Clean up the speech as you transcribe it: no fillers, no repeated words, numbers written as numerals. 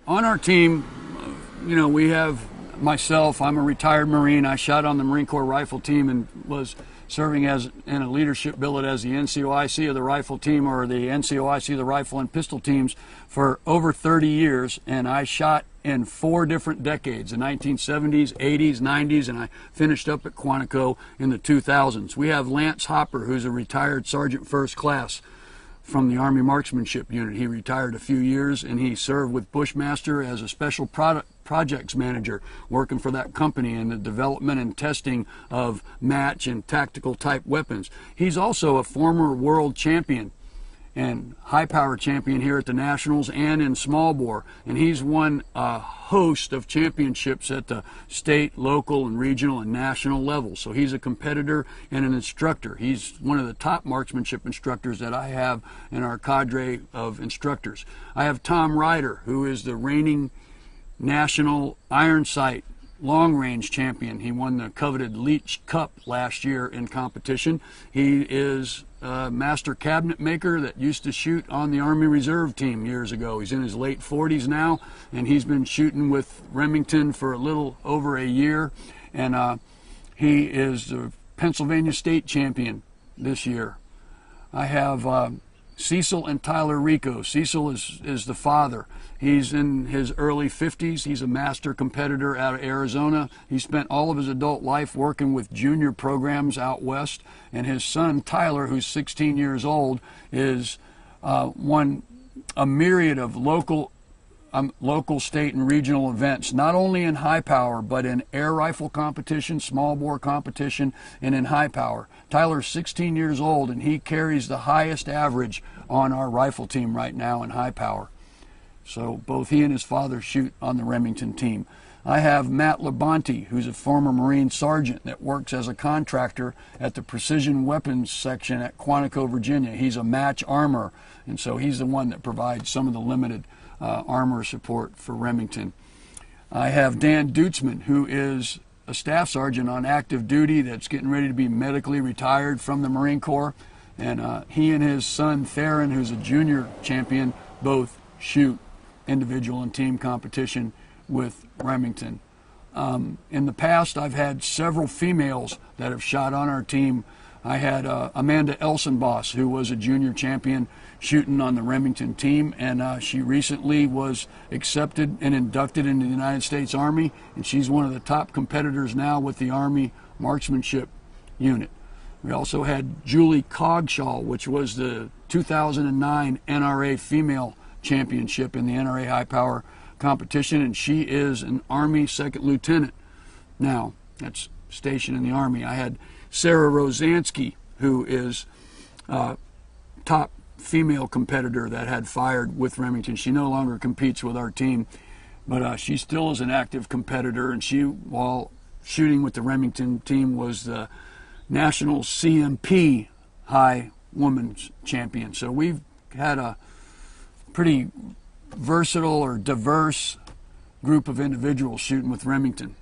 On our team, we have myself. I'm a retired Marine. I shot on the Marine Corps rifle team and was serving as in a leadership billet as the NCOIC of the rifle team, or the NCOIC of the rifle and pistol teams, for over 30 years. And I shot in 4 different decades: the 1970s, 80s, 90s, and I finished up at Quantico in the 2000s. We have Lance Hopper, who's a retired Sergeant First Class from the Army Marksmanship Unit. He retired a few years, and he served with Bushmaster as a special projects manager, working for that company in the development and testing of match and tactical type weapons. He's also a former world champion and high power champion here at the Nationals and in small bore, and he's won a host of championships at the state, local, and regional and national levels. So he's a competitor and an instructor. He's one of the top marksmanship instructors that I have in our cadre of instructors. I have Tom Ryder, who is the reigning national iron sight long range champion. He won the coveted Leach Cup last year in competition. He is a master cabinet maker that used to shoot on the Army Reserve team years ago. He's in his late 40s now, and he's been shooting with Remington for a little over a year, and he is the Pennsylvania state champion this year. I have Cecil and Tyler Rico. Cecil is the father. He's in his early 50s. He's a master competitor out of Arizona. He spent all of his adult life working with junior programs out west. And his son, Tyler, who's 16 years old, is won a myriad of local, state, and regional events, not only in high power, but in air rifle competition, small bore competition, and in high power. Tyler's 16 years old, and he carries the highest average on our rifle team right now in high power. So both he and his father shoot on the Remington team. I have Matt Labonte, who's a former Marine sergeant that works as a contractor at the Precision Weapons section at Quantico, Virginia. He's a match armor, and so he's the one that provides some of the limited armor support for Remington. I have Dan Dutzman, who is a staff sergeant on active duty that's getting ready to be medically retired from the Marine Corps, and he and his son Theron, who's a junior champion, both shoot individual and team competition with Remington. In the past, I've had several females that have shot on our team. I had Amanda Elsenboss, who was a junior champion shooting on the Remington team, and she recently was accepted and inducted into the United States Army, and she's one of the top competitors now with the Army Marksmanship Unit. We also had Julie Cogshaw, which was the 2009 NRA Female Championship in the NRA High Power competition, and she is an Army second lieutenant now, that's stationed in the Army. I had Sarah Rosansky, who is a top female competitor that had fired with Remington. She no longer competes with our team, but she still is an active competitor, and she, while shooting with the Remington team, was the national CMP High Women's Champion. So we've had a pretty versatile or diverse group of individuals shooting with Remington.